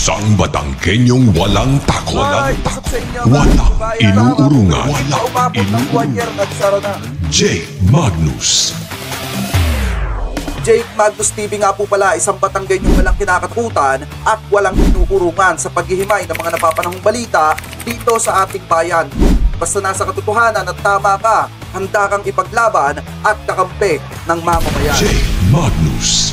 Isang Batangkenyong walang takot. Walang inuurungan. Jake Magnus. Jake Magnus TV nga po pala, isang Batangkenyong walang kinakatakutan at walang inuurungan sa paghihimay ng mga napapanahong balita dito sa ating bayan. Basta nasa katotohanan at tama ka, handa kang ipaglaban at kakampi ng mamamayan. Jake Magnus.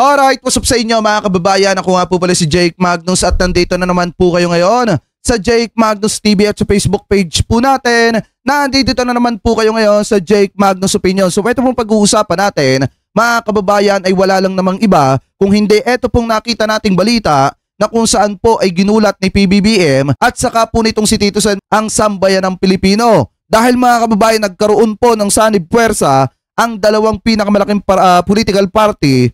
Alright, what's up sa inyo mga kababayan? Ako nga po pala si Jake Magnus at nandito na naman po kayo ngayon sa Jake Magnus TV at sa Facebook page po natin. Nandito na naman po kayo ngayon sa Jake Magnus Opinion. So ito pong pag-uusapan natin mga kababayan ay wala lang namang iba kung hindi ito pong nakita nating balita na kung saan po ay ginulat ni PBBM at saka po nitong si Tito Sen ang sambayan ng Pilipino. Dahil mga kababayan nagkaroon po ng sanib puwersa ang dalawang pinakamalaking political party.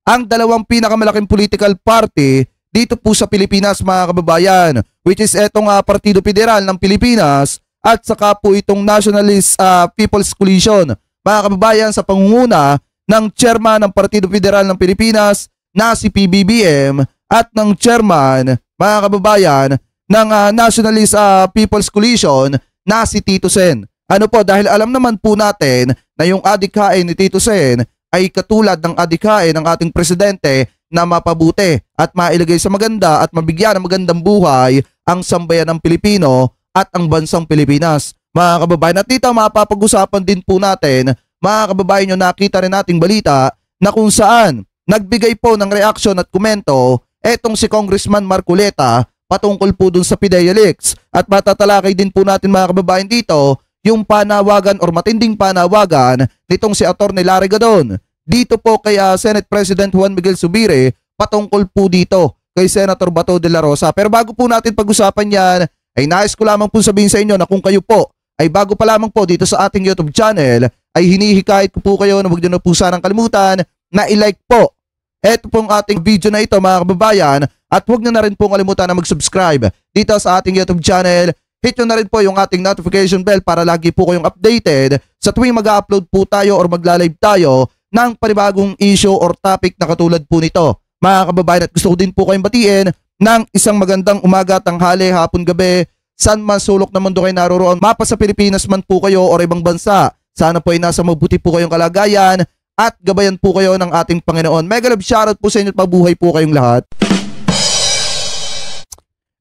Ang dalawang pinakamalaking political party dito po sa Pilipinas mga kababayan, which is etong Partido Federal ng Pilipinas at saka po itong Nationalist People's Coalition. Mga kababayan, sa pangunguna ng chairman ng Partido Federal ng Pilipinas na si PBBM at ng chairman, mga kababayan, ng Nationalist People's Coalition na si Tito Sen. Ano po, dahil alam naman po natin na yung adhikain ni Tito Sen ay katulad ng adhikain ng ating presidente na mapabuti at mailagay sa maganda at mabigyan ng magandang buhay ang sambayan ng Pilipino at ang bansang Pilipinas. Mga kababayan, at dito mapapag-usapan din po natin, mga kababayan, yung nakita rin nating balita na kung saan nagbigay po ng reaksyon at komento etong si Congressman Marcoleta patungkol po dun sa PIDEA leaks. At matatalakay din po natin mga kababayan dito yung panawagan or matinding panawagan nitong si Atty. Larry Gadon dito po kay Senate President Juan Miguel Zubiri patungkol po dito kay Senator Bato de la Rosa. Pero bago po natin pag-usapan yan, ay nais ko lamang po sabihin sa inyo na kung kayo po ay bago pa lamang po dito sa ating YouTube channel, ay hinihikayat ko po kayo na huwag nyo na po sanang kalimutan na i-like po eto pong ating video na ito mga kababayan, at huwag nyo na rin po kalimutan na mag-subscribe dito sa ating YouTube channel. Hit nyo na rin po yung ating notification bell para lagi po kayong updated sa tuwing mag-upload po tayo or magla-live tayo ng panibagong issue or topic na katulad po nito. Mga kababayan, at gusto ko din po kayong batiin ng isang magandang umaga, tanghali, hapon, gabi, saan man sulok na mundo kayo naroroon, mapa sa Pilipinas man po kayo or ibang bansa. Sana po ay nasa mabuti po kayong kalagayan at gabayan po kayo ng ating Panginoon. Mega love shoutout po sa inyo at mabuhay po kayong lahat.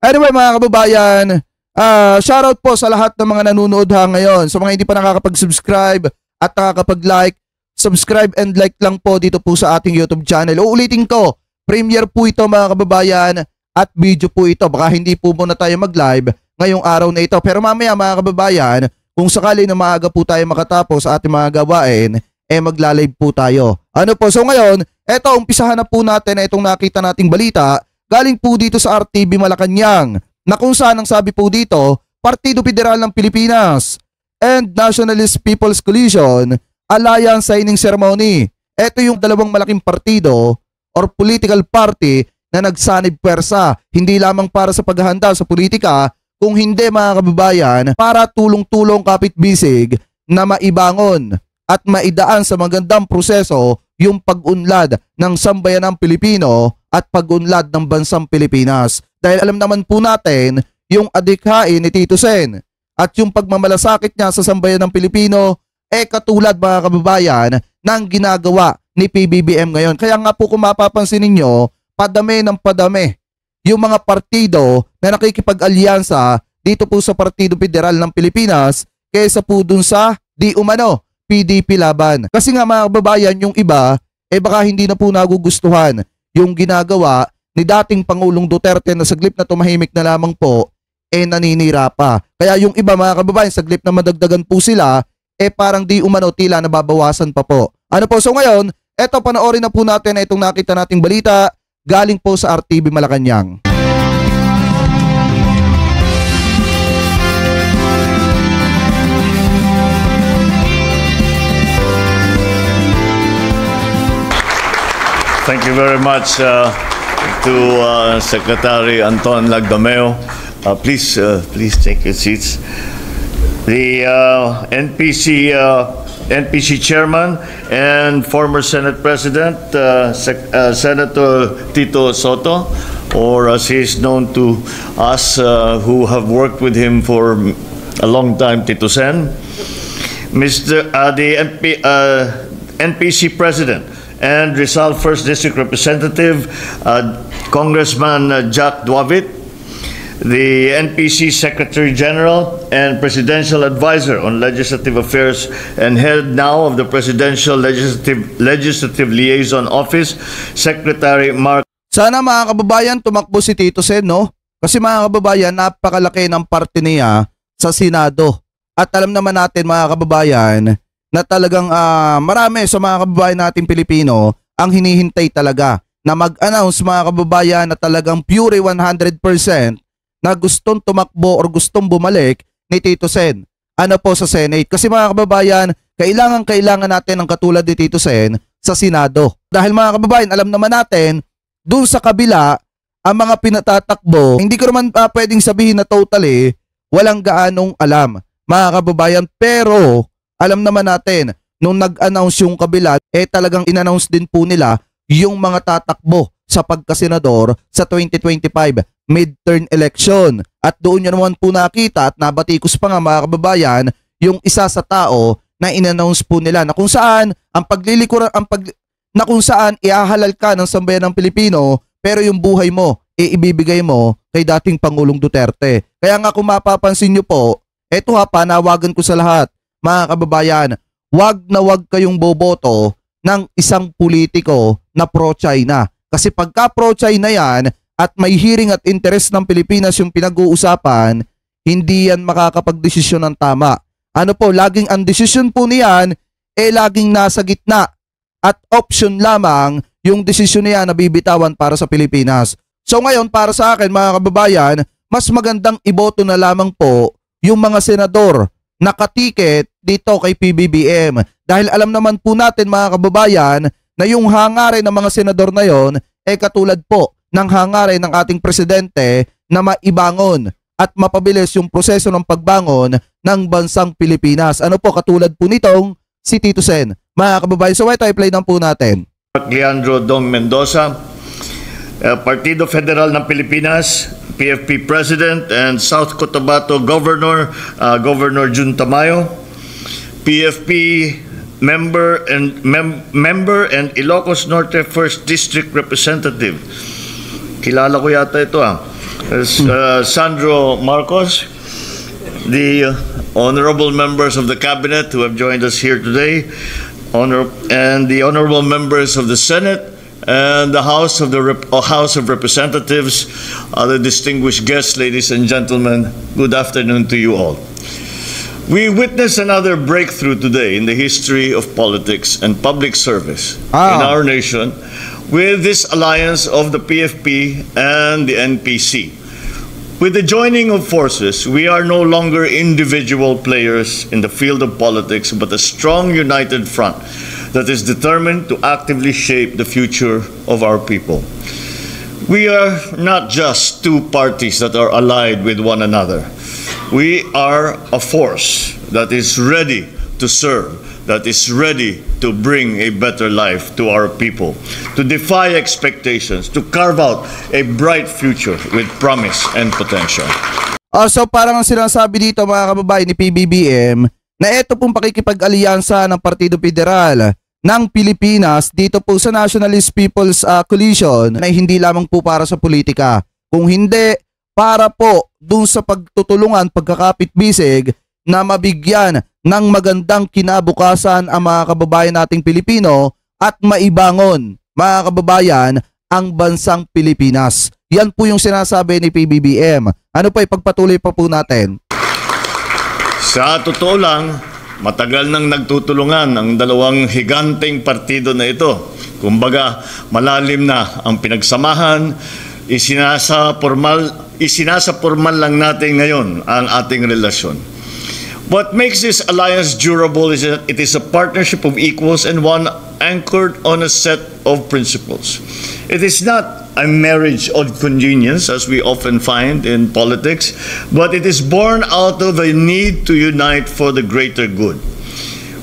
Anyway mga kababayan, shoutout po sa lahat ng mga nanonood ngayon. Sa mga hindi pa nakakapag-subscribe at nakakapag-like, subscribe and like lang po dito po sa ating YouTube channel. Uulitin ko, premiere po ito mga kababayan at video po ito. Baka hindi po muna tayo mag-live ngayong araw na ito. Pero mamaya mga kababayan, kung sakali na maaga po tayo makatapos sa ating mga gawain, magla-live po tayo. Ano po, so ngayon, eto, umpisahan na po natin itong nakita nating balita. Galing po dito sa RTV Malacanang na kung saan ang sabi po dito, Partido Federal ng Pilipinas and Nationalist People's Coalition Alliance Signing Ceremony. Ito yung dalawang malaking partido or political party na nagsanib puwersa, hindi lamang para sa paghahanda sa politika, kung hindi mga kababayan, para tulong-tulong kapit-bisig na maibangon at maidaan sa magandang proseso yung pag-unlad ng sambayan ng Pilipino at pag-unlad ng bansang Pilipinas. Dahil alam naman po natin yung adhikain ni Tito Sen at yung pagmamalasakit niya sa sambayan ng Pilipino katulad mga kababayan ng ginagawa ni PBBM ngayon. Kaya nga po kung mapapansin ninyo, padami ng padami yung mga partido na nakikipag-alyansa dito po sa Partido Federal ng Pilipinas kaysa po dun sa di umano PDP laban. Kasi nga mga kababayan, yung iba baka hindi na po nagugustuhan yung ginagawa ni dating Pangulong Duterte na saglip na tumahimik na lamang po naninira pa. Kaya yung iba mga kababayan, saglip na madagdagan po sila, parang di umano tila nababawasan pa po. Ano po, so ngayon, eto panoorin na po natin itong nakita nating balita galing po sa RTV Malacanang. Thank you very much to Secretary Anton Lagdameo. Please take your seats. The NPC NPC Chairman and former Senate President, Senator Tito Soto, or as he is known to us who have worked with him for a long time, Tito Sen. The NPC President and Rizal 1st District Representative, Congressman Jack Duavit, the NPC Secretary General and Presidential Advisor on Legislative Affairs and head now of the Presidential Legislative Liaison Office, Secretary Mark. Sana mga kababayan tumakbo si Tito Sen, no? Kasi mga kababayan, napakalaki ng parte niya sa Senado. At alam naman natin mga kababayan na talagang marami sa mga kababayan natin Pilipino ang hinihintay talaga na mag-announce mga kababayan na talagang pure 100% na gustong tumakbo or gustong bumalik ni Tito Sen po sa Senate. Kasi mga kababayan, kailangan natin ng katulad ni Tito Sen sa Senado. Dahil mga kababayan, alam naman natin, dun sa kabila, ang mga pinatatakbo, hindi ko naman pwedeng sabihin na totally, walang gaanong alam mga kababayan. Pero alam naman natin, nung nag-announce yung kabila, talagang in-announce din po nila yung mga tatakbo sa pagkasenador sa 2025 midterm election. At doon nyo naman po nakita at nabatikos pa nga mga kababayan yung isa sa tao na in-announce po nila na kung saan ang paglilikuran, na kung saan iahalal ka ng sambayan ng Pilipino pero yung buhay mo ibibigay mo kay dating Pangulong Duterte. Kaya nga kung mapapansin nyo po, eto panawagan ko sa lahat mga kababayan, wag kayong boboto ng isang politiko na pro-China. Kasi pagka pro-China yan at may hearing at interest ng Pilipinas yung pinag-uusapan, hindi yan makakapagdesisyon ng tama. Laging ang desisyon po niyan laging nasa gitna at option lamang yung desisyon niya na bibitawan para sa Pilipinas. So ngayon para sa akin mga kababayan, mas magandang iboto na lamang po yung mga senador na katiket dito kay PBBM. Dahil alam naman po natin mga kababayan na yung hangarin ng mga senador na yon katulad po ng hangarin ng ating presidente na maibangon at mapabilis yung proseso ng pagbangon ng bansang Pilipinas. Katulad po nitong si Tito Sen. Mga kababayan, so ito i-play lang po natin. Leandro Dong Mendoza, Partido Federal ng Pilipinas, PFP President and South Cotabato Governor, Governor Jun Tamayo, PFP member and Ilocos Norte 1st District Representative. Kilala ko yata ito Sandro Marcos, the honorable members of the cabinet who have joined us here today, and the honorable members of the Senate and the House of Representatives, other distinguished guests, ladies and gentlemen, good afternoon to you all. We witness another breakthrough today in the history of politics and public service in our nation with this alliance of the PFP and the NPC. With the joining of forces, we are no longer individual players in the field of politics, but a strong united front that is determined to actively shape the future of our people. We are not just two parties that are allied with one another. We are a force that is ready to serve, that is ready to bring a better life to our people, to defy expectations, to carve out a bright future with promise and potential. So parang ang sinasabi dito mga kababayan ni PBBM na ito pong pakikipag-alyansa ng Partido Federal ng Pilipinas dito po sa Nationalist People's Coalition na hindi lamang po para sa politika. Kung hindi, para po dun sa pagtutulungan, pagkakapit-bisig na mabigyan ng magandang kinabukasan ang mga kababayan nating Pilipino at maibangon mga kababayan ang bansang Pilipinas. Yan po yung sinasabi ni PBBM. Ipagpatuloy pa po natin. Sa totoo lang, matagal nang nagtutulungan ang dalawang higanteng partido na ito. Kumbaga, malalim na ang pinagsamahan, isinasa formal lang natin ngayon ang ating relasyon. What makes this alliance durable is that it is a partnership of equals and one anchored on a set of principles. It is not a marriage of convenience, as we often find in politics, but it is born out of a need to unite for the greater good.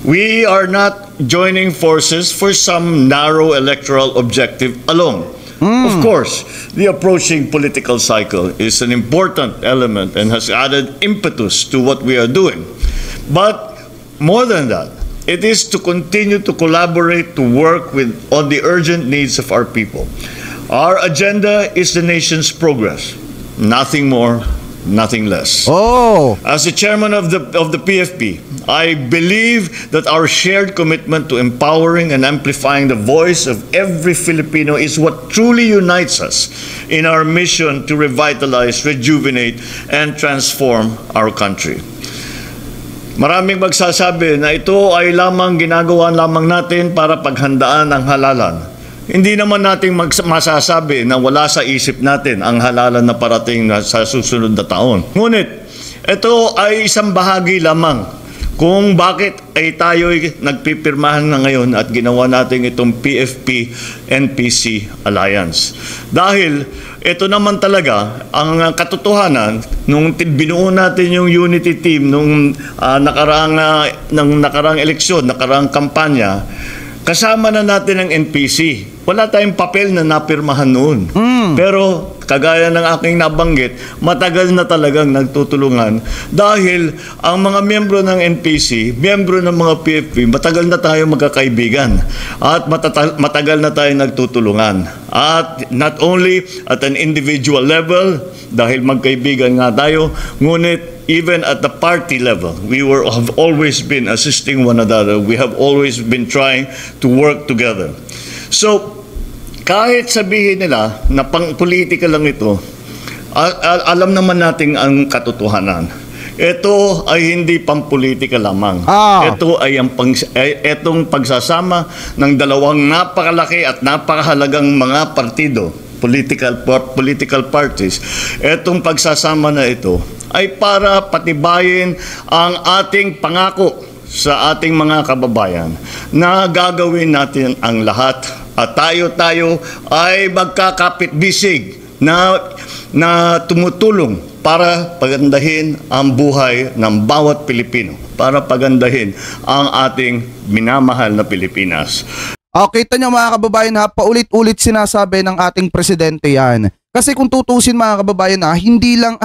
We are not joining forces for some narrow electoral objective alone. Of course, the approaching political cycle is an important element and has added impetus to what we are doing. But more than that, it is to continue to collaborate, to work on the urgent needs of our people. Our agenda is the nation's progress. Nothing more, nothing less. Oh, As the chairman of the PFP, I believe that our shared commitment to empowering and amplifying the voice of every Filipino is what truly unites us in our mission to revitalize, rejuvenate, and transform our country. Maraming magsasabi na ito ay ginagawa lamang natin para paghandaan ang halalan. Hindi naman natin masasabi na wala sa isip natin ang halalan na parating sa susunod na taon. Ngunit, ito ay isang bahagi lamang kung bakit ay tayo'y nagpipirmahan na ngayon at ginawa natin itong PFP-NPC Alliance. Dahil ito naman talaga ang katotohanan nung binuo natin yung unity team nung nakaraang eleksyon, nakaraang kampanya. Kasama na natin ang NPC. Wala tayong papel na napirmahan noon. Pero kagaya ng aking nabanggit, matagal na talagang nagtutulungan dahil ang mga miyembro ng NPC, miyembro ng mga PFP, matagal na tayo magkakaibigan at matagal na tayo nagtutulungan. At not only at an individual level, dahil magkaibigan nga tayo, ngunit even at the party level, we have always been assisting one another. We have always been trying to work together. So, kahit sabihin nila na pang-politika lang ito, alam naman natin ang katotohanan. Ito ay hindi pang-politika lamang. Ito ay itong pagsasama ng dalawang napakalaki at napakahalagang mga partido, political parties. Itong pagsasama na ito ay para patibayin ang ating pangako sa ating mga kababayan na gagawin natin ang lahat at tayo ay magkakapit-bisig na tumutulong para pagandahin ang buhay ng bawat Pilipino, para pagandahin ang ating minamahal na Pilipinas. kita nyo mga kababayan ha, paulit-ulit sinasabi ng ating presidente yan. Kasi kung tutusin mga kababayan ha, hindi lang,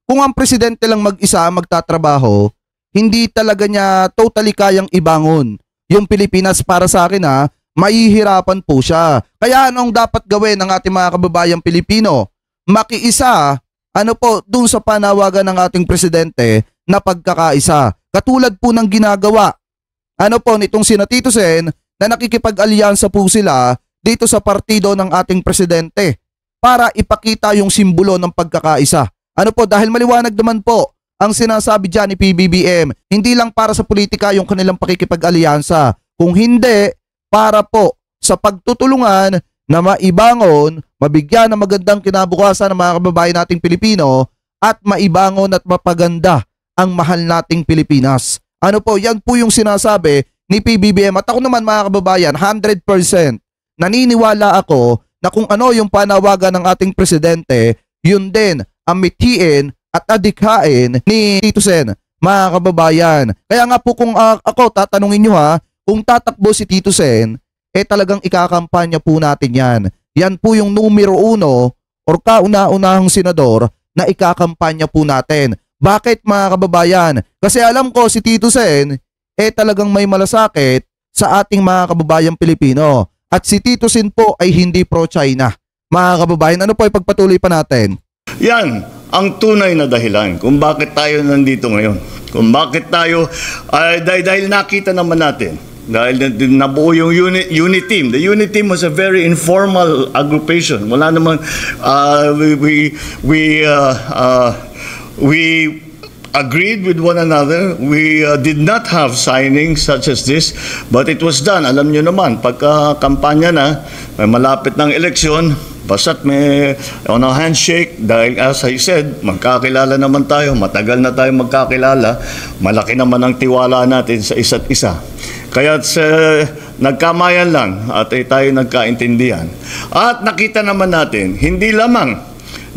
kung ang presidente lang mag-isa magtatrabaho, hindi talaga niya totally kayang ibangon yung Pilipinas. Para sa akin ha, mahihirapan po siya. Kaya anong dapat gawin ng ating mga kababayang Pilipino? Makiisa, dun sa panawagan ng ating presidente na pagkakaisa. Katulad po ng ginagawa, nitong sina Tito Sen, na nakikipag-alyansa po sila dito sa partido ng ating presidente para ipakita yung simbolo ng pagkakaisa. Dahil maliwanag naman po ang sinasabi dyan ni PBBM, hindi lang para sa politika yung kanilang pakikipag-alyansa, kung hindi, para po sa pagtutulungan na maibangon, mabigyan ng magandang kinabukasan ng mga kababayan nating Pilipino at maibangon at mapaganda ang mahal nating Pilipinas. Yan po yung sinasabi ni PBBM. At ako naman mga kababayan, 100% naniniwala ako na kung ano yung panawagan ng ating presidente, yun din ang mithiin at adikhain ni Tito Sen, mga kababayan. Kaya nga po kung ako tatanungin nyo ha, kung tatakbo si Tito Sen, talagang ikakampanya po natin yan. Yan po yung numero 1 or kauna-unahang senador na ikakampanya po natin. Bakit mga kababayan? Kasi alam ko si Tito Sen, talagang may malasakit sa ating mga kababayang Pilipino. At si Tito Sen po ay hindi pro-China. Mga kababayan, ano po ipagpatuloy pa natin? Yan ang tunay na dahilan kung bakit tayo nandito ngayon. Kung bakit tayo, dahil nakita naman natin, dahil nabuo yung unit team. The unit team was a very informal aggregation. Wala namang, we agreed with one another. We did not have signings such as this, but it was done. Alam nyo naman, pagka kampanya na, malapit ng eleksyon, basta't may on a handshake, dahil as I said, magkakilala naman tayo, matagal na tayo magkakilala, malaki naman ang tiwala natin sa isa't isa. Kaya nagkamayan lang at tayo nagkaintindihan. At nakita naman natin, hindi lamang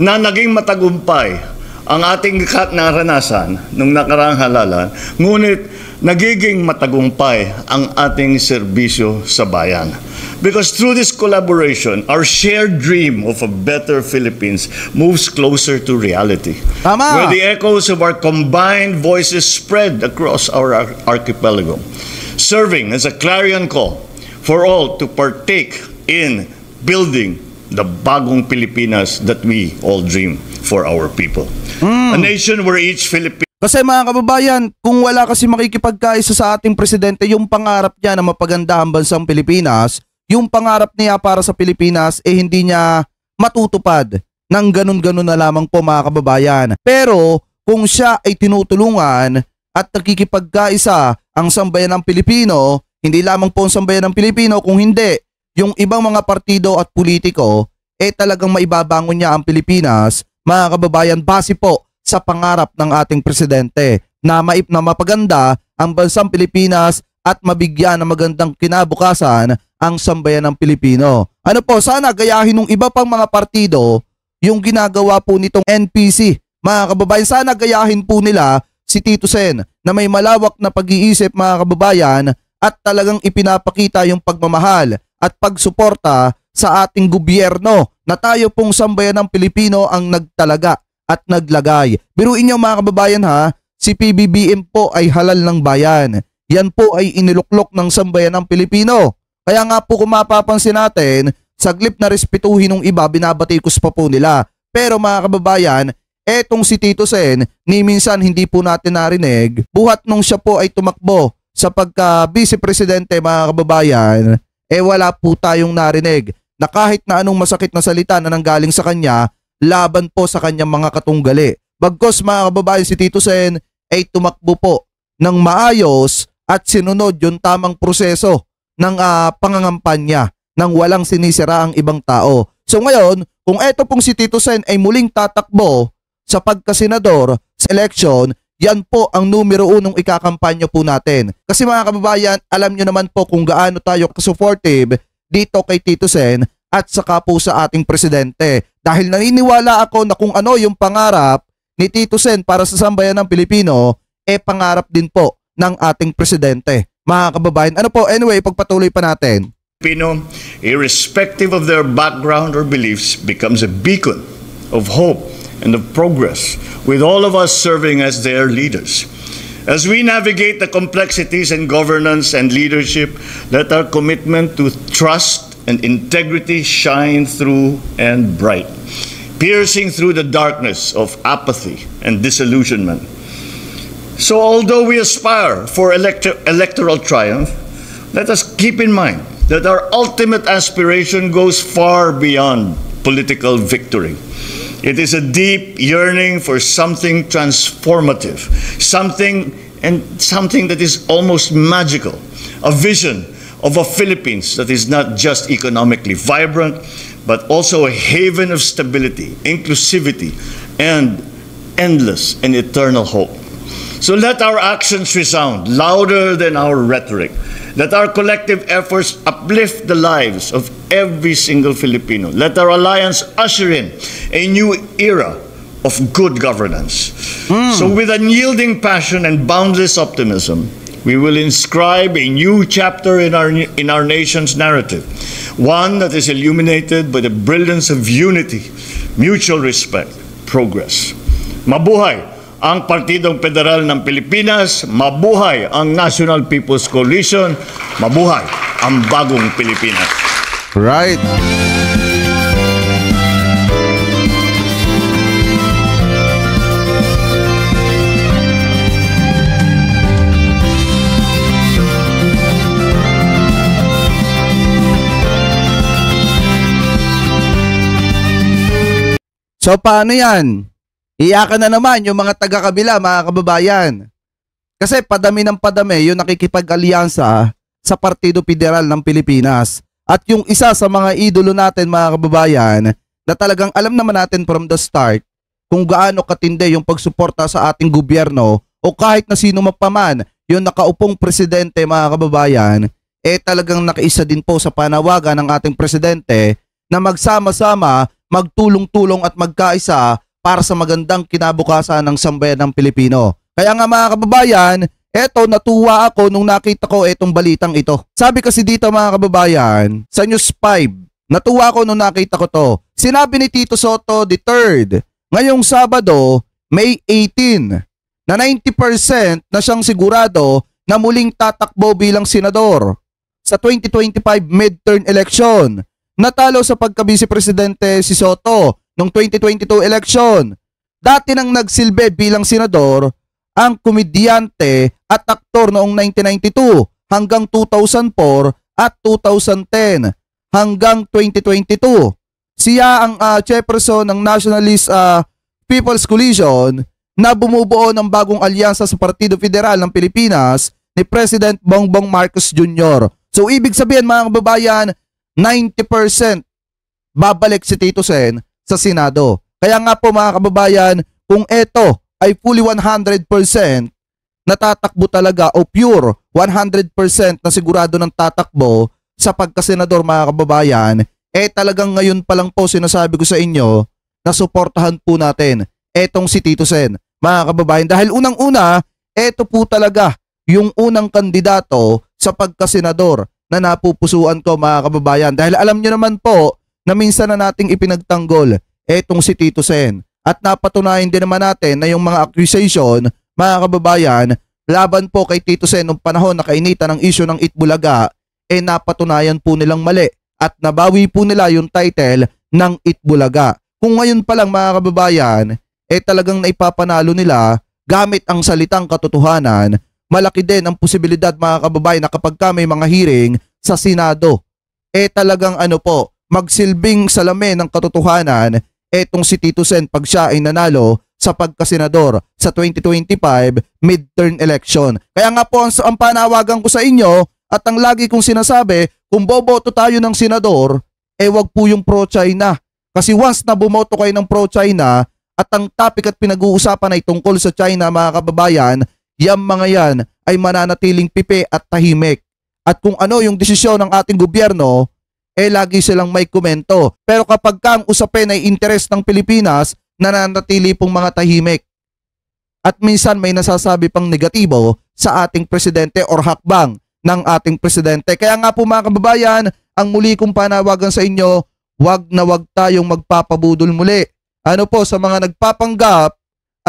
na naging matagumpay ang ating naranasan nung nakaraang halalan, ngunit nagiging matagumpay ang ating serbisyo sa bayan. Because through this collaboration, our shared dream of a better Philippines moves closer to reality. Tama! Where the echoes of our combined voices spread across our archipelago, serving as a clarion call for all to partake in building the bagong Pilipinas that we all dream for our people. A nation where each Filipino. Kasi mga kababayan, kung wala kasi makikipagkaisa sa ating presidente, yung pangarap niya na mapaganda ang bansang Pilipinas, yung pangarap niya para sa Pilipinas, hindi niya matutupad ng ganun-ganun na lamang po mga kababayan. Pero kung siya ay tinutulungan at nakikipagkaisa ang sambayan ng Pilipino, hindi lamang po ang sambayan ng Pilipino, kung hindi, yung ibang mga partido at politiko, talagang maibabangon niya ang Pilipinas, mga kababayan, base po sa pangarap ng ating presidente na mapaganda ang bansang Pilipinas at mabigyan ng magandang kinabukasan ang sambayan ng Pilipino. Ano po, sana gayahin ng iba pang mga partido yung ginagawa po nitong NPC. Mga kababayan, sana gayahin po nila si Tito Sen na may malawak na pag-iisip, mga kababayan, at talagang ipinapakita yung pagmamahal at pagsuporta sa ating gobyerno na tayo pong sambayan ng Pilipino ang nagtalaga at naglagay. Biruin niyo mga kababayan ha, si PBBM po ay halal ng bayan. Yan po ay iniluklok ng sambayan ng Pilipino. Kaya nga po kung mapapansin natin, saglip na respetuhin ng iba, binabatikos pa po nila. Pero mga kababayan, etong si Tito Sen, ni minsan hindi po natin narinig, buhat nung siya po ay tumakbo sa pagka-vice presidente, mga kababayan, wala po tayong narinig na kahit na anong masakit na salita na nanggaling sa kanya, laban po sa kanyang mga katunggali. Bagkos mga kababayan, si Tito Sen ay tumakbo po ng maayos at sinunod yung tamang proseso ng pangangampanya nang walang sinisira ang ibang tao. So ngayon, kung eto pong si Tito Sen ay muling tatakbo sa pagkasenador sa election, yan po ang numero unong ikakampanya po natin. Kasi mga kababayan, alam nyo naman po kung gaano tayo supportive dito kay Tito Sen at saka po sa ating presidente. Dahil naniniwala ako na kung ano yung pangarap ni Tito Sen para sa sambayan ng Pilipino, pangarap din po ng ating presidente. Mga kababayan, ano po, anyway, pagpatuloy pa natin. Filipino, irrespective of their background or beliefs, becomes a beacon of hope and of progress, with all of us serving as their leaders. As we navigate the complexities in governance and leadership, let our commitment to trust and integrity shine through and bright, piercing through the darkness of apathy and disillusionment. So although we aspire for electoral triumph, let us keep in mind that our ultimate aspiration goes far beyond political victory. It is a deep yearning for something transformative, something that is almost magical, a vision of a Philippines that is not just economically vibrant, but also a haven of stability, inclusivity, and endless and eternal hope. So let our actions resound louder than our rhetoric. Let our collective efforts uplift the lives of every single Filipino. Let our alliance usher in a new era of good governance. So with unyielding passion and boundless optimism, we will inscribe a new chapter in our nation's narrative, one that is illuminated by the brilliance of unity, mutual respect, progress. Mabuhay ang Partidong Federal ng Pilipinas, mabuhay ang National People's Coalition, mabuhay ang bagong Pilipinas. Right. So paano yan? Iyakan na naman yung mga taga-kabila, mga kababayan. Kasi padami ng padami yung nakikipag-alyansa sa Partido Federal ng Pilipinas. At yung isa sa mga idolo natin, mga kababayan, na talagang alam naman natin from the start kung gaano katindi yung pagsuporta sa ating gobyerno o kahit na sino mapaman yung nakaupong presidente, mga kababayan, talagang nakaisa din po sa panawagan ng ating presidente na magsama-sama, magtulong-tulong at magkaisa para sa magandang kinabukasan ng sambayan ng Pilipino. Kaya nga mga kababayan, eto natuwa ako nung nakita ko etong balitang ito. Sabi kasi dito mga kababayan, sa News 5, natuwa ako nung nakita ko to. Sinabi ni Tito Sotto III, ngayong Sabado, May 18, na 90% na siyang sigurado na muling tatakbo bilang senador sa 2025 midterm election. Natalo sa pagka-vice-presidente si Sotto noong 2022 election. Dati nang nagsilbi bilang senador ang komedyante at aktor noong 1992 hanggang 2004 at 2010 hanggang 2022. Siya ang chairperson ng Nationalist People's Coalition na bumubuo ng bagong alyansa sa Partido Federal ng Pilipinas ni President Bongbong Marcos Jr. So ibig sabihin mga kababayan, 90% babalik si Tito Sen sa Senado. Kaya nga po mga kababayan, kung ito ay fully 100% natatakbo talaga o pure 100% na sigurado ng tatakbo sa pagkasenador mga kababayan, talagang ngayon pa lang po sinasabi ko sa inyo na suportahan po natin etong si Tito Sen mga kababayan. Dahil unang-una, ito po talaga yung unang kandidato sa pagkasenador na napupusuan ko mga kababayan. Dahil alam nyo naman po na minsan na nating ipinagtanggol etong si Tito Sen. At napatunayan din naman natin na yung mga accusation mga kababayan laban po kay Tito Sen nung panahon na kainitan ng issue ng Itbulaga, napatunayan po nilang mali at nabawi po nila yung title ng Itbulaga. Kung ngayon pa lang mga kababayan, talagang naipapanalo nila gamit ang salitang katotohanan, malaki din ang posibilidad mga kababayan na kapag may mga hearing sa Senado, talagang magsilbing salamin ng katotohanan etong si Tito Sen pag siya ay nanalo sa pagkasenador sa 2025 midterm election. Kaya nga po ang panawagan ko sa inyo at ang lagi kong sinasabi, kung boboto tayo ng senador, wag po yung pro-China. Kasi once na bumoto kayo ng pro-China, at ang topic at pinag-uusapan ay tungkol sa China mga kababayan, yung mga yan ay mananatiling pipi at tahimik. At kung ano yung desisyon ng ating gobyerno, lagi silang may komento. Pero kapag ang usapin ay interes ng Pilipinas, nananatili pong mga tahimik. At minsan may nasasabi pang negatibo sa ating presidente or hakbang ng ating presidente. Kaya nga po mga kababayan, ang muli kong panawagan sa inyo, wag na wag tayong magpapabudol muli. Sa mga nagpapanggap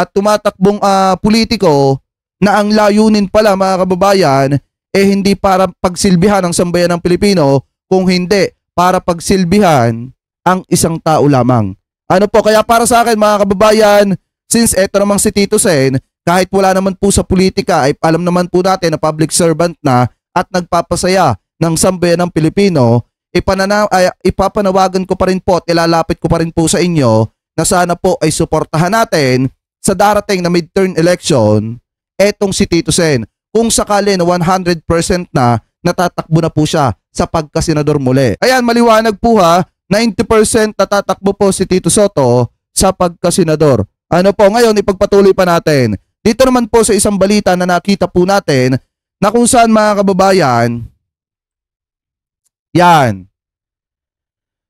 at tumatakbong politiko na ang layunin pala mga kababayan hindi para pagsilbihan ang sambayan ng Pilipino, kung hindi para pagsilbihan ang isang tao lamang. Kaya para sa akin mga kababayan, since eto namang si Tito Sen, kahit wala naman po sa politika, ay alam naman po natin na public servant na at nagpapasaya ng sambayan ng Pilipino, ipapanawagan ko pa rin po at ilalapit ko pa rin po sa inyo na sana po ay suportahan natin sa darating na midterm election etong si Tito Sen. Kung sakali na 100% na natatakbo na po siya sa pagkasenador muli. Ayan, maliwanag po ha, 90% natatakbo po si Tito Sotto sa pagkasenador. Ngayon ipagpatuloy pa natin. Dito naman po sa isang balita na nakita po natin na kung saan mga kababayan, yan,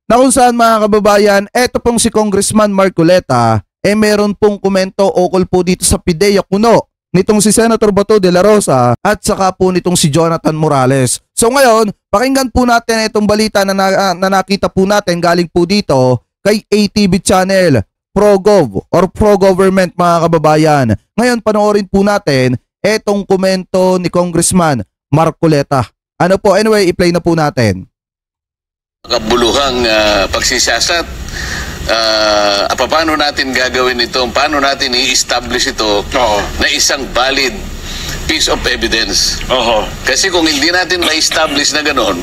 na kung saan mga kababayan, eto pong si Congressman Marcoleta, meron pong komento ukol po dito sa PIDEA Kuno nitong si Senator Bato de la Rosa at saka po nitong si Jonathan Morales. So ngayon, pakinggan po natin itong balita na nakita po natin galing po dito kay ATV Channel, ProGov or Pro-Government mga kababayan. Ngayon, panoorin po natin etong komento ni Congressman Marcoleta. Anyway, i-play na po natin. Kabuluhang pagsisiyasat, paano natin gagawin ito, paano natin i-establish ito na isang valid piece of evidence. Kasi kung hindi natin ma-establish na gano'n,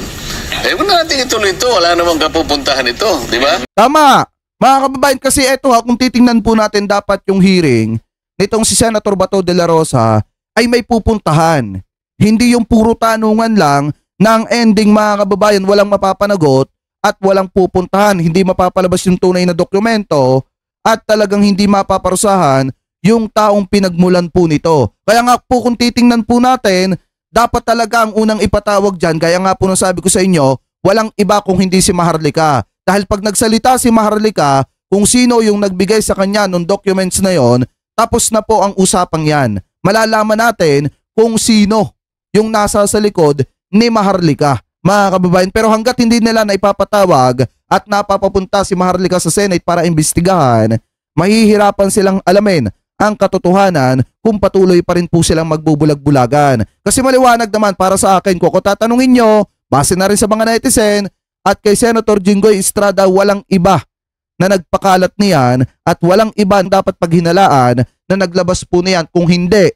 huwag natin ituloy ito, wala namang kapupuntahan ito, di ba? Tama, mga kababayan, kasi eto kung titingnan po natin dapat yung hearing nitong si Senator Bato de la Rosa ay may pupuntahan. Hindi yung puro tanungan lang na ang ending mga kababayan walang mapapanagot at walang pupuntahan, hindi mapapalabas yung tunay na dokumento at talagang hindi mapaparusahan yung taong pinagmulan po nito. Kaya nga po kung titingnan po natin, dapat talaga ang unang ipatawag dyan, kaya nga po nasabi ko sa inyo, walang iba kung hindi si Maharlika. Dahil pag nagsalita si Maharlika, kung sino yung nagbigay sa kanya ng documents na yon, tapos na po ang usapang yan. Malalaman natin kung sino yung nasa sa likod ni Maharlika, mga kababayan. Pero hanggat hindi nila na ipapatawag at napapapunta si Maharlika sa Senate para imbestigahan, mahihirapan silang alamin ang katotohanan kung patuloy pa rin po silang magbubulag-bulagan. Kasi maliwanag naman para sa akin, kung tatanungin nyo, base na rin sa mga netizen at kay Senator Jinggoy Estrada, walang iba na nagpakalat niyan at walang iba dapat paghinalaan na naglabas po niyan kung hindi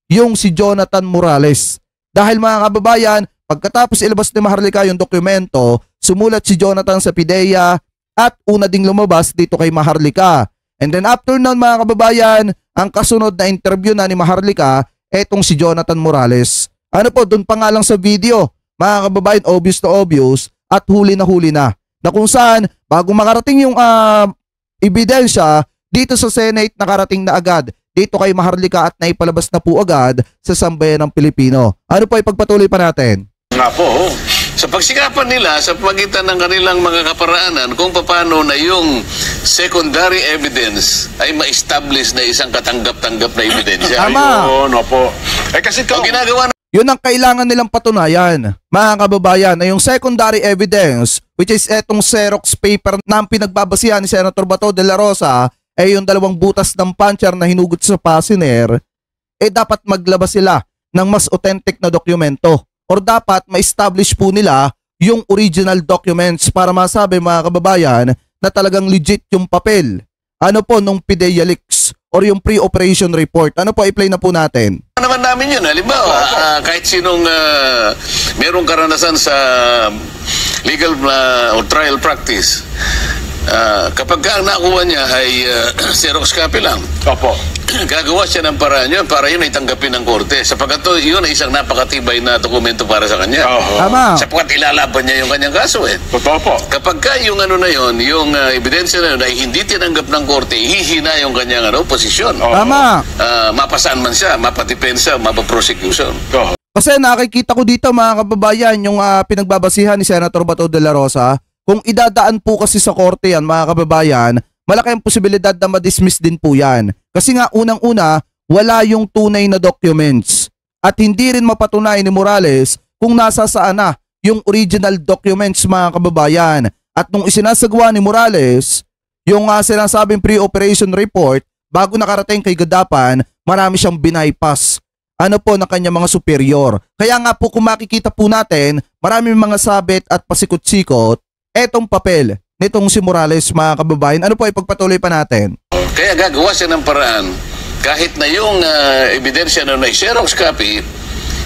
yung si Jonathan Morales. Dahil mga kababayan, pagkatapos ilabas ni Maharlika yung dokumento, sumulat si Jonathan sa PIDEA at una ding lumabas dito kay Maharlika. And then after nun mga kababayan, ang kasunod na interview na ni Maharlika, etong si Jonathan Morales. Ano po, dun pa nga lang sa video, mga kababayan, obvious to obvious at huli na. Na kung saan, bago makarating yung ebidensya, dito sa Senate nakarating na agad. Dito kay Maharlika at naipalabas na po agad sa sambayan ng Pilipino. Ano po, ipagpatuloy pa natin? Nga po, sa pagsikapan nila sa pagitan ng kanilang mga kaparaanan kung paano na yung secondary evidence ay ma-establish na isang katanggap-tanggap na ebidensya. Tama. Ayun, opo. Kasi Ang ginagawa Yun ang kailangan nilang patunayan, mga kababayan, na yung secondary evidence, which is etong Xerox paper na pinagbabasihan ni Senator Bato de la Rosa, yung 2 butas ng puncher na hinugot sa passenger, dapat maglabas sila ng mas authentic na dokumento. Or dapat ma-establish po nila yung original documents para masabi, mga kababayan, na talagang legit yung papel. Ano po nung PIDEA leaks or yung pre-operation report. Ano po, i-play na po natin. naman namin yun. Halimbawa, kahit sinong merong karanasan sa legal or trial practice, kapag ang nakuha niya ay Xerox copy lang, Opo. gagawa siya ng paraan yun para yun ay tanggapin ng korte. Sapagkat yun ay isang napakatibay na dokumento para sa kanya. Tama. Sapagkat ilalaban niya yung kanyang kaso eh. Totoo po. Kapag ka yung ano na yun, yung ebidensya na yun ay hindi tinanggap ng korte, hihina yung kanyang posisyon. Tama. Mapasaan man siya, mapadepensa, mapaprosecution. Kasi nakikita ko dito, mga kababayan, yung pinagbabasihan ni Senator Bato de la Rosa, kung idadaan po kasi sa korte yan, mga kababayan, malaki ang posibilidad na ma-dismiss din po yan. Kasi nga unang-una, wala yung tunay na documents. At hindi rin mapatunay ni Morales kung nasa saan na yung original documents, mga kababayan. At nung isinasagawa ni Morales, yung sinasabing pre-operation report, bago nakarating kay Gadapan, marami siyang binaypass. Ano po ng kanyang mga superior. Kaya nga po kung makikita po natin, maraming mga sabit at pasikot-sikot, etong papel nitong si Morales, mga kababayan. Ano po, ipagpatuloy pa natin. Kaya gagawa siya ng paraan, kahit na yung ebidensya na may Xerox copy,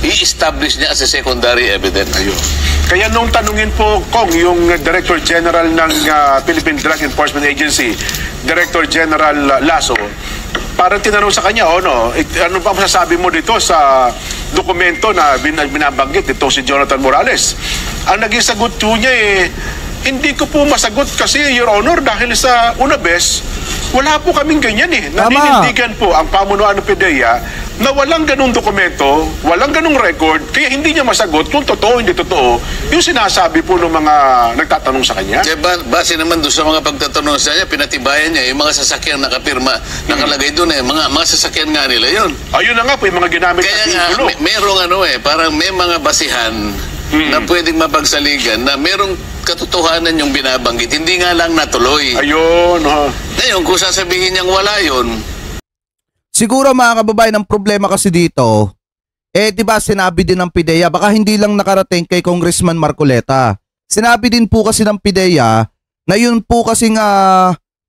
i-establish niya as a secondary evidence. Kaya nung tanungin po Kong, yung Director General ng Philippine Drug Enforcement Agency, Director General Lasso, parang tinanong sa kanya, ano ba masasabi mo dito sa dokumento na binabanggit dito si Jonathan Morales? Ang naging sagot po niya hindi ko po masagot kasi, Your Honor, dahil sa una bes, wala po kaming ganyan Naninindigan po ang pamunuan ng PIDEA na walang ganung dokumento, walang ganung record, kaya hindi niya masagot kung totoo, hindi totoo, yung sinasabi po ng mga nagtatanong sa kanya. Kaya base naman doon sa mga pagtatanong sa kanya, pinatibayan niya, yung mga sasakyan nakapirma, nakalagay doon mga sasakyan nga nila yun. Ayun na nga po, yung mga ginamit Kaya na nga, merong parang may mga basihan na pwedeng mapagsaligan na merong katotohanan yung binabanggit, hindi nga lang natuloy. Ayun. Ngayon, kung sasabihin niyang wala yun, siguro, mga kababayan, ang problema kasi dito, di ba sinabi din ng PIDEA, baka hindi lang nakarating kay Congressman Marcoleta. Sinabi din po kasi ng PIDEA na yun po kasing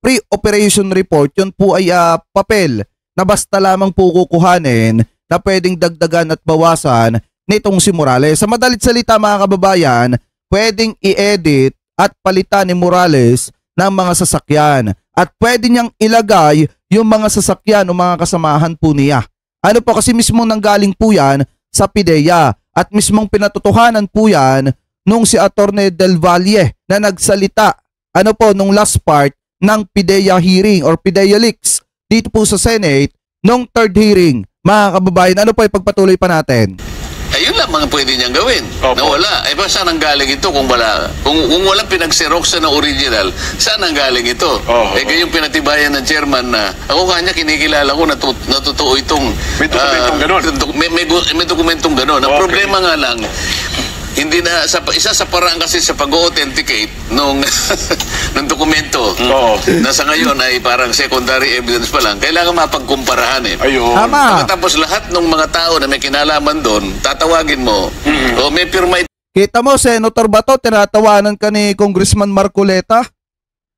pre-operation report, yun po ay papel na basta lamang po kukuhanin na pwedeng dagdagan at bawasan nitong si Morales. Sa madalit salita, mga kababayan, pwedeng i-edit at palitan ni Morales ng mga sasakyan at pwede niyang ilagay yung mga sasakyan o mga kasamahan po niya. Ano po, kasi mismo nanggaling po yan sa PIDEA at mismong pinatotohanan po yan nung si Attorney Del Valle na nagsalita nung last part ng PIDEA hearing or PIDEA leaks dito po sa Senate nung third hearing. Mga kababayan, ano po, ipagpatuloy pa natin. ay Ayun lang mga pwede niyang gawin. Opo. Na wala. Pa saan ang galing ito kung wala? Kung walang pinag-xerox na original, saan ang galing ito? Kayong pinatibayan ng chairman na ako kanya kinikilala ko na totoo itong May dokumentong ganon. May dokumentong ganon. Ang problema nga lang, hindi na isa sa paraan kasi sa pag-authenticate nung ng dokumento na sa ngayon ay parang secondary evidence pa lang, kailangan mapagkumparahan Ayun. Tama. Tapos lahat ng mga tao na may kinalaman doon, tatawagin mo, o may pirma Kita mo, Senator Bato, tinatawanan ka ni Congressman Marcoleta.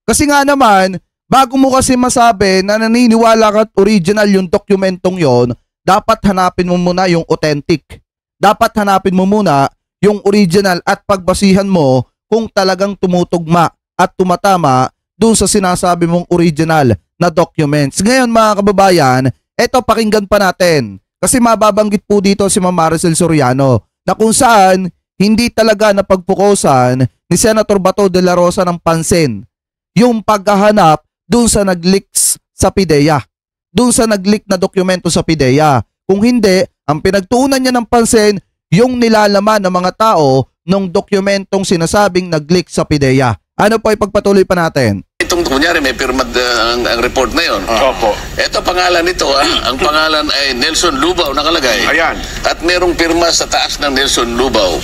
Kasi nga naman, bago mo kasi masabi na naniniwala ka at original yung dokumentong yon, dapat hanapin mo muna yung authentic. Dapat hanapin mo muna yung original at pagbasihan mo kung talagang tumutugma at tumatama dun sa sinasabi mong original na documents. Ngayon mga kababayan, eto pakinggan pa natin. Kasi mababanggit po dito si Ma'am Maricel Soriano na kung saan hindi talaga napagpukusan ni Senator Bato de la Rosa ng pansin yung paghahanap dun sa nag-leaks sa PIDEA. Dun sa nag-leak na dokumento sa PIDEA. Kung hindi, ang pinagtuunan niya ng pansin yung nilalaman ng mga tao nung dokumentong sinasabing nag-leak sa PIDEA. Ano po ipagpatuloy pa natin? itong kunyari may pirma ang report na yon. Opo. Ito pangalan nito, ang pangalan ay Nelson Lubao nakalagay. Ayan. At merong pirma sa taas ng Nelson Lubao.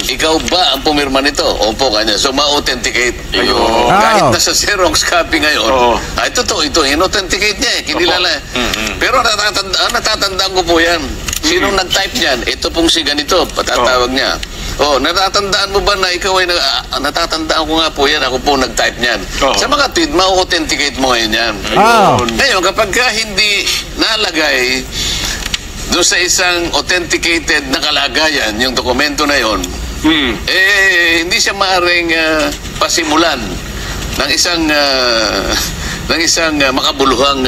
Ikaw ba ang pumirma nito? Opo kanya. So ma-authenticate. Ayun. Kahit nasa Xerox copy ngayon. Ay totoo ito, in-authenticate niya eh. Kinilala. Pero natatandaan ko po yan. Sinong nag-type niyan? Ito pong si ganito, patatawag niya. Natatandaan mo ba na ikaw ay natatandaan ko nga po yan, ako po nag-type niyan. Sa mga tweet, ma-authenticate mo ngayon yan. Ngayon, kapag ka hindi nalagay doon sa isang authenticated na kalagayan, yung dokumento na yon, hindi siya maaaring pasimulan ng isang makabuluhang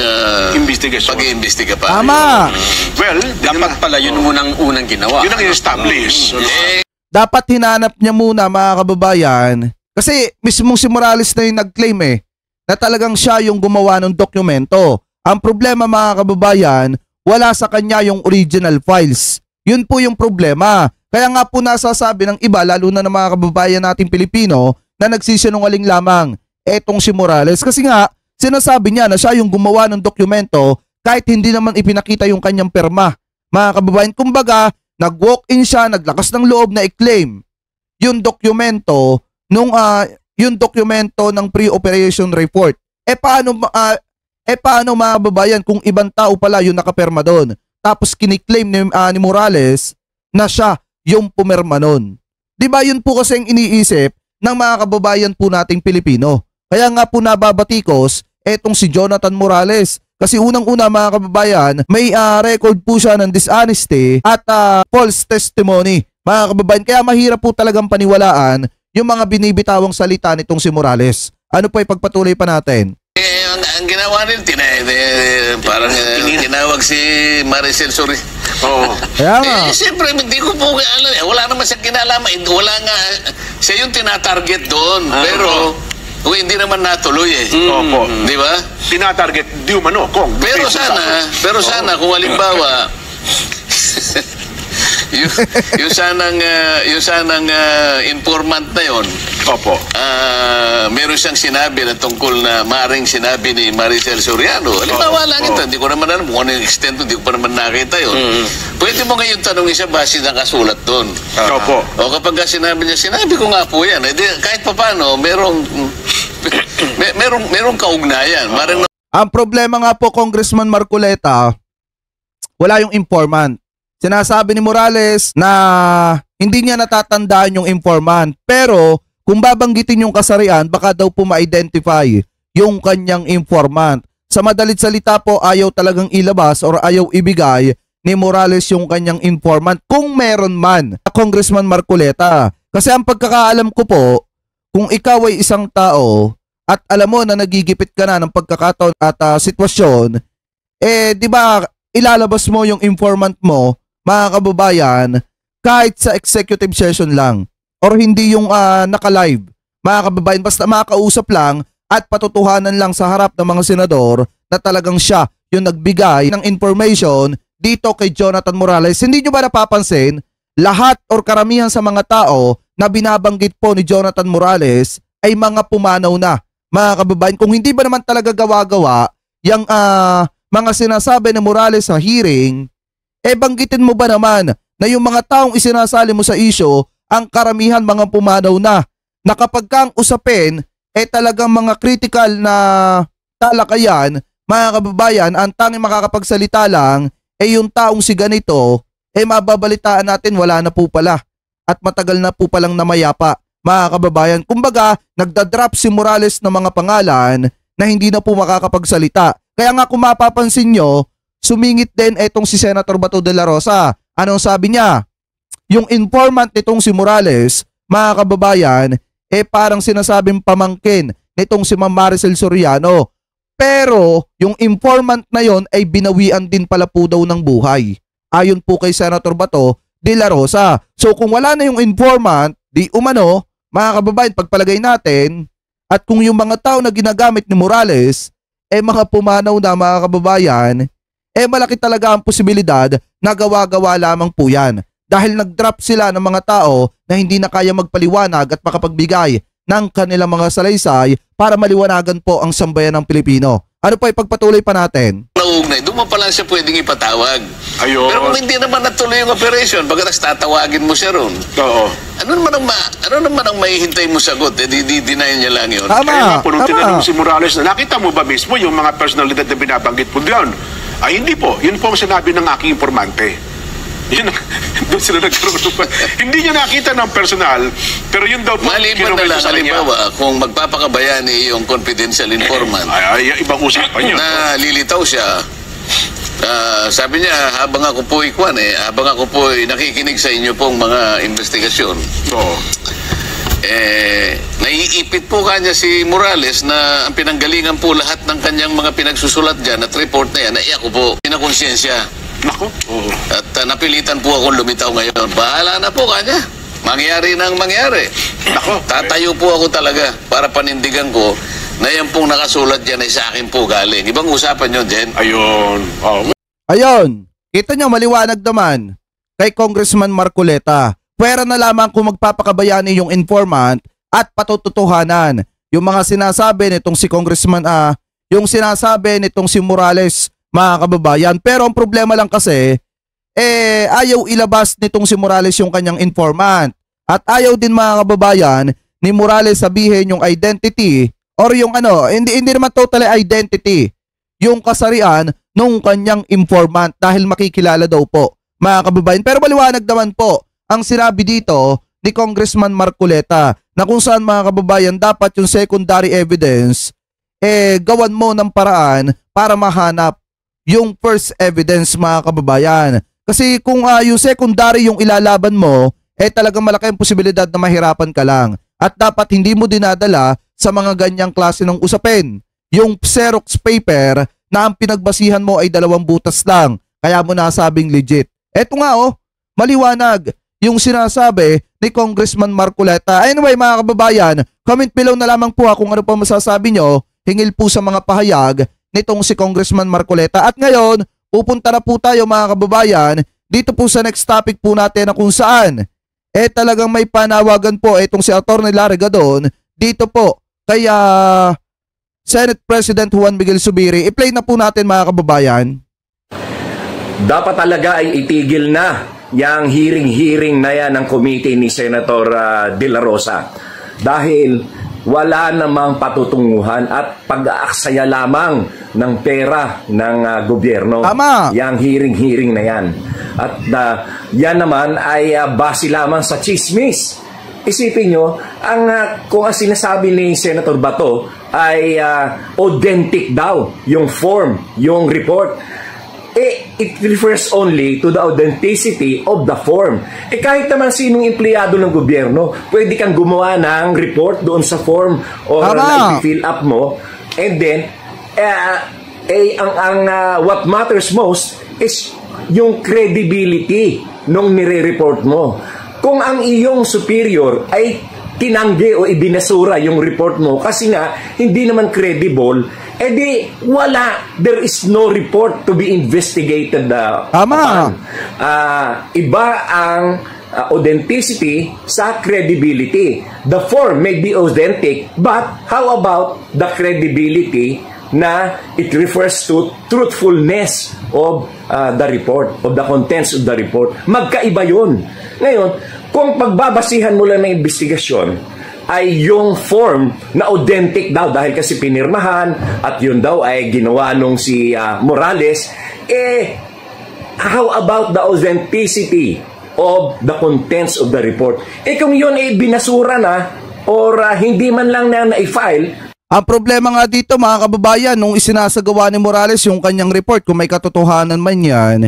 pag-iimbestiga pa. Tama. Well, Dapat pala yun unang ginawa. yun ang i-establish. Dapat hinanap niya muna, mga kababayan, kasi mismong si Morales na yung nag-claim na talagang siya yung gumawa ng dokumento. Ang problema, mga kababayan, wala sa kanya yung original files. Yun po yung problema. Kaya nga po nasasabi ng iba, lalo na ng mga kababayan nating Pilipino, na nagsisinungaling lamang etong si Morales. Kasi nga, sinasabi niya na siya yung gumawa ng dokumento kahit hindi naman ipinakita yung kanyang perma. Mga kababayan, kumbaga, nag-walk-in siya, naglakas ng loob na i-claim yung dokumento yung dokumento ng pre-operation report. Paano mga kababayan kung ibang tao pala yung nakaperma doon? Tapos kiniklaim ni Morales na siya yung pumerma nun. Diba yun po kasi ang iniisip ng mga kababayan po nating Pilipino. Kaya nga po nababatikos etong si Jonathan Morales. Kasi unang-una, mga kababayan, may record po siya ng dishonesty at false testimony. Mga kababayan, kaya mahirap po talagang paniwalaan yung mga binibitawang salita nitong si Morales. Ano po ipagpatuloy pa natin? Ang ginawa nila, parang tinawag si Maricel Soriano. Kaya nga. Siyempre, hindi ko po alam. Wala naman siyang kinalaman. Wala nga. Siya yung tinatarget doon. Pero, hindi naman natuloy Opo. Di ba? Tinatarget, di umano, Kong. Pero sana, kung halimbawa, yung sanang informant na yon, Opo. meron siyang sinabi na tungkol na maring sinabi ni Maricel Soriano. Halimbawa lang ito, hindi ko naman alam kung ano yung extent, hindi ko pa naman nakita yun. Pwede mo ngayon tanongin siya base ng kasulat doon. Opo. O kapag sinabi niya, sinabi ko nga po yan. Kahit pa paano, merong kaugnayan. Ang problema nga po, Congressman Marcoleta, wala yung informant. Sinasabi ni Morales na hindi niya natatandaan yung informant. Pero kung babanggitin yung kasarian, baka daw po ma-identify yung kanyang informant. Sa madalit salita po, ayaw talagang ilabas or ayaw ibigay ni Morales yung kanyang informant kung meron man, Congressman Marcoleta. Kasi ang pagkakaalam ko po, kung ikaw ay isang tao at alam mo na nagigipit ka na ng pagkakataon at sitwasyon, di ba ilalabas mo yung informant mo, mga kababayan, kahit sa executive session lang or hindi yung naka-live. Mga kababayan, basta makakausap lang at patutuhanan lang sa harap ng mga senador na talagang siya yung nagbigay ng information dito kay Jonathan Morales. Hindi nyo ba napapansin lahat or karamihan sa mga tao na binabanggit po ni Jonathan Morales ay mga pumanaw na. Mga kababayan, kung hindi ba naman talaga gawa-gawa yung mga sinasabi ni Morales sa hearing, banggitin mo ba naman na yung mga taong isinasali mo sa issue, ang karamihan mga pumanaw na kapag kang usapin, talagang mga critical na talakayan, mga kababayan, ang tanging makakapagsalita lang, yung taong si ganito, mababalitaan natin wala na po pala at matagal na po palang namayapa, mga kababayan. Kumbaga, nagdadrop si Morales ng mga pangalan na hindi na po makakapagsalita. Kaya nga kung mapapansin nyo, sumingit din itong si Senator Bato de la Rosa. Anong sabi niya? Yung informant nitong si Morales, mga kababayan, parang sinasabing pamangkin nitong si Ma'am Maricel Soriano. Pero yung informant na yon ay binawian din pala po daw ng buhay. Ayon po kay Senator Bato de la Rosa. So kung wala na yung informant, di umano, mga kababayan, pagpalagay natin, at kung yung mga tao na ginagamit ni Morales, mga pumanaw na, mga kababayan, malaki talaga ang posibilidad na gawa-gawa lamang po yan. Dahil nag-drop sila ng mga tao na hindi na kaya magpaliwanag at makapagbigay ng kanilang mga salaysay para maliwanagan po ang sambayan ng Pilipino. Ano po, ipagpatuloy pa natin? Naugnay, doon pa lang siya pwedeng ipatawag. Ayun. Pero kung hindi naman natuloy yung operation, pagkatapos tatawagin mo siya ron. Oo. Ano naman ang mahihintay mo sagot? Di-deny niya lang yun. Kaya nga po, nung tinanong si Morales na nakita mo ba mismo yung mga personalidad na binabanggit po doon? Ay, hindi po. Yun po ang sinabi ng aking informante. Yun, doon sila nagkaroon. Hindi niya nakita ng personal, pero yun daw po. Maliban na lang, halimbawa, kung magpapakabayani yung confidential informant, ay, ibang usapan yun. Na lilitaw siya, sabi niya, habang ako po'y nakikinig sa inyo pong mga investigasyon, naiipit po kanya si Morales na ang pinanggalingan po lahat ng kanyang mga pinagsusulat dyan at report na yan, ay ako po, pinakonsensya. Nako. At napilitan po akong lumitaw ngayon. Bahala na po kanya. Mangyari nang mangyari. Nako. Tatayo po ako talaga para panindigan ko na yan pong nakasulat dyan ay sa akin po galing. Ibang usapan yun, Jen. Ayun. Ayun. Kita nyo, maliwanag naman kay Congressman Marcoleta. Pwera na lamang kung magpapakabayani yung informant at patututuhanan. Yung mga sinasabi nitong si Congressman, yung sinasabi nitong si Morales, mga kababayan. Pero ang problema lang kasi, ayaw ilabas nitong si Morales yung kanyang informant. At ayaw din, mga kababayan, ni Morales sabihin yung identity or yung hindi naman totally identity, yung kasarian nung kanyang informant dahil makikilala daw po, mga kababayan. Pero maliwanag naman po ang sinabi dito ni Congressman Marcoleta na kung saan, mga kababayan, dapat yung secondary evidence, gawan mo ng paraan para mahanap yung first evidence, mga kababayan. Kasi kung yung secondary yung ilalaban mo, talagang malaki ang posibilidad na mahirapan ka lang. At dapat hindi mo dinadala sa mga ganyang klase ng usapin. Yung Xerox paper na ang pinagbasihan mo ay 2 butas lang. Kaya mo nasabing legit. Eto nga maliwanag yung sinasabi ni Congressman Marcoleta. Anyway, mga kababayan, comment below na lamang po kung ano pa masasabi nyo. Hingil po sa mga pahayag nitong si Congressman Marcoleta. At ngayon, pupunta na po tayo, mga kababayan, dito po sa next topic po natin na kung saan talagang may panawagan po itong si Atty. Larry Gadon dito po kay Senate President Juan Miguel Zubiri. I-play na po natin, mga kababayan. Dapat talaga ay itigil na yung hearing na yan ng committee ni Senator De La Rosa. Dahil wala namang patutunguhan at pag-aaksaya lamang ng pera ng gobyerno. Tama. Yang hearing na yan. At yan naman ay base lamang sa chismis. Isipin nyo, kung ang sinasabi ni Senator Bato ay authentic daw yung form, yung report, it refers only to the authenticity of the form. Kahit naman sinong empleyado ng gobyerno, pwede kang gumawa ng report doon sa form or na-fill up mo, and then what matters most is yung credibility nung nire-report mo. Kung ang iyong superior ay tinanggi o ibinasura yung report mo kasi nga hindi naman credible, there is no report to be investigated. Tama. Iba ang authenticity sa credibility. The form may be authentic, but how about the credibility na it refers to truthfulness of the report, of the contents of the report? Magkaiba yun. Ngayon, kung pagbabasihan mo lang ng investigasyon ay yung form na authentic daw dahil kasi pinirmahan at yun daw ay ginawa nung si Morales, how about the authenticity of the contents of the report? Kung yun ay binasura na or hindi man lang na na-file. Ang problema nga dito mga kababayan, nung isinasagawa ni Morales yung kanyang report, kung may katotohanan man yan,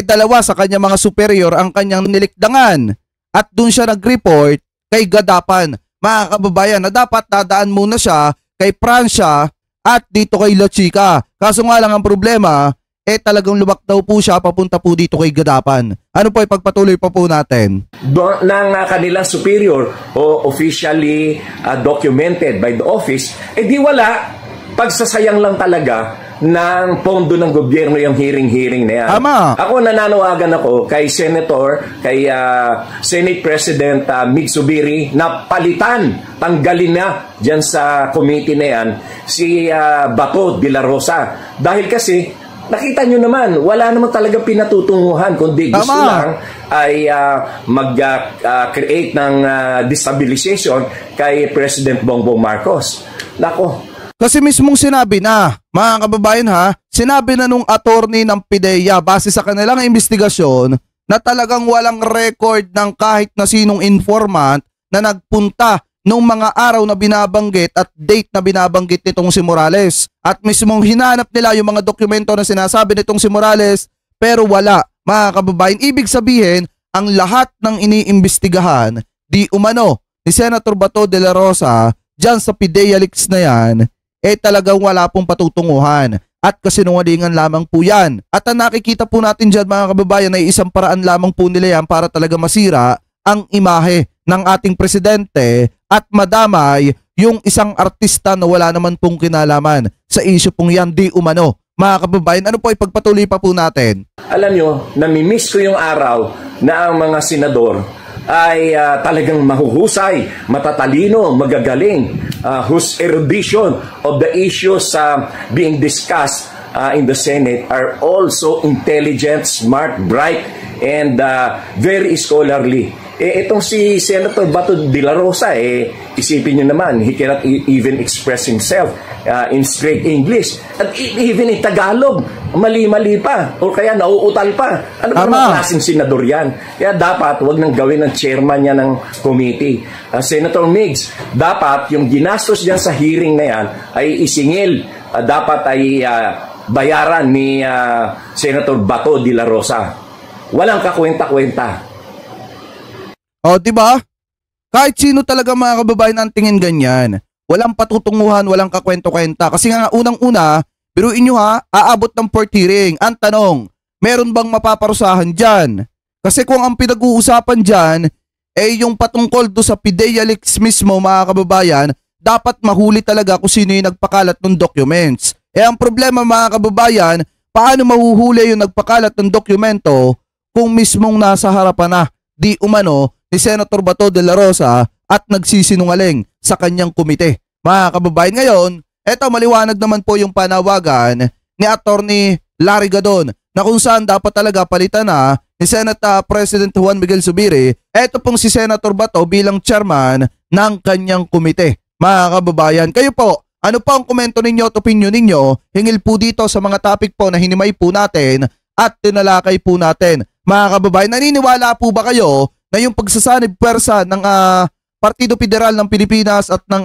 dalawa sa kanyang mga superior ang kanyang nilikdangan. At dun siya nag-report kay Gadapan. Mga kababayan, na dapat dadaan muna siya kay Francia at dito kay La Chica. Kaso nga lang ang problema, talagang lumak daw po siya papunta po dito kay Gadapan. Ano po ipagpatuloy pa po natin? Ng kanilang superior o officially documented by the office, di wala, pagsasayang lang talaga ng pondo ng gobyerno yung hearing na yan. Tama. Ako nananawagan ako kay Senator, kay Senate President Mig Zubiri na tanggalin na dyan sa committee na yan si Bato de la Rosa. Dahil kasi nakita nyo naman, wala naman talaga pinatutunguhan, kundi gusto lang ay mag-create ng destabilization kay President Bongbong Marcos. Nako. Kasi mismong sinabi na, mga kababayan sinabi na nung attorney ng PIDEA base sa kanilang investigasyon na talagang walang record ng kahit na sinong informant na nagpunta nung mga araw na binabanggit at date na binabanggit nitong si Morales. At mismong hinanap nila yung mga dokumento na sinasabi nitong si Morales, pero wala, mga kababayan. Ibig sabihin, ang lahat ng iniimbestigahan, di umano ni Senator Bato de la Rosa dyan sa PIDEA leaks na yan, talagang wala pong patutunguhan. At kasinungalingan lamang po yan. At ang nakikita po natin dyan mga kababayan ay isang paraan lamang po nila yan para talaga masira ang imahe ng ating presidente at madamay yung isang artista na wala naman pong kinalaman sa issue pong yan, di umano. Mga kababayan, ano po ipagpatuloy pa po natin? Alam nyo, namimiss ko yung araw na ang mga senador ay talagang mahuhusay, matatalino, magagaling, whose erudition of the issues being discussed in the Senate are also intelligent, smart, bright, and very scholarly. Itong si Senator Bato de la Rosa, isipin nyo naman, he cannot even express himself in straight English. At even in Tagalog, mali-mali pa. O kaya nauutal pa. Ano ba mga klaseng senador yan? Kaya dapat wag nang gawin ng chairman niya ng committee. Senator Migs, dapat yung ginastos diyan sa hearing na yan ay isingil. Dapat ay bayaran ni Senator Bato de la Rosa. Walang kakwenta-kwenta. O, diba? Kahit sino talaga mga kababayan ang tingin ganyan. Walang patutunguhan, walang kakwento-kwenta. Kasi nga unang-una, biruin nyo aabot ng court hearing. Ang tanong, meron bang mapaparusahan dyan? Kasi kung ang pinag-uusapan dyan, yung patungkol do sa PIDEA leaks mismo mga kababayan, dapat mahuli talaga kung sino yung nagpakalat ng documents. Ang problema mga kababayan, paano mahuhuli yung nagpakalat ng dokumento kung mismong nasa harapan na, di umano, ni Senator Bato de la Rosa at nagsisinungaling sa kanyang komite. Mga kababayan, ngayon, eto maliwanag naman po yung panawagan ni Attorney Larry Gadon na kung saan dapat talaga palitan na ni Senate President Juan Miguel Zubiri, eto pong si Senator Bato bilang chairman ng kanyang komite. Mga kababayan, kayo po, ano pa ang komento ninyo at opinion ninyo hingil po dito sa mga topic po na hinimay po natin at tinalakay po natin. Mga kababayan, naniniwala po ba kayo na yung pagsasanib pwersa ng Partido Federal ng Pilipinas at ng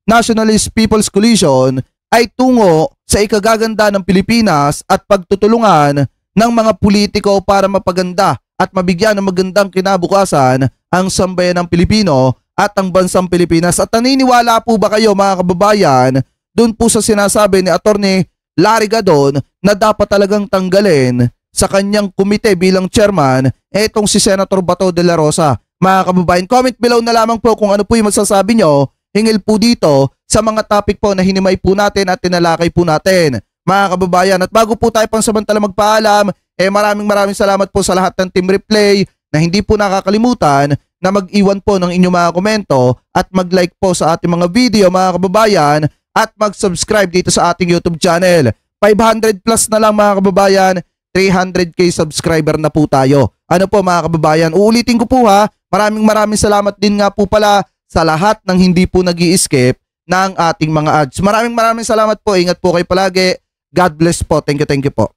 Nationalist People's Coalition ay tungo sa ikagaganda ng Pilipinas at pagtutulungan ng mga politiko para mapaganda at mabigyan ng magandang kinabukasan ang sambayan ng Pilipino at ang bansang Pilipinas? At naniniwala po ba kayo mga kababayan dun po sa sinasabi ni Attorney Larry Gadon na dapat talagang tanggalin sa kanyang komite bilang chairman etong si Senator Bato de la Rosa? Mga kababayan, comment below na lamang po kung ano po yung masasabi nyo hingil po dito sa mga topic po na hinimay po natin at tinalakay po natin. Mga kababayan, at bago po tayo pansamantala magpaalam, maraming salamat po sa lahat ng Team Replay na hindi po nakakalimutan na mag-iwan po ng inyong mga komento at mag-like po sa ating mga video mga kababayan at mag-subscribe dito sa ating YouTube channel. 500 plus na lang mga kababayan, 300k subscriber na po tayo. Ano po mga kababayan, uulitin ko po ha, maraming salamat din nga po pala sa lahat ng hindi po nag-i-skip ng ating mga ads. Maraming salamat po, ingat po kayo palagi. God bless po, thank you po.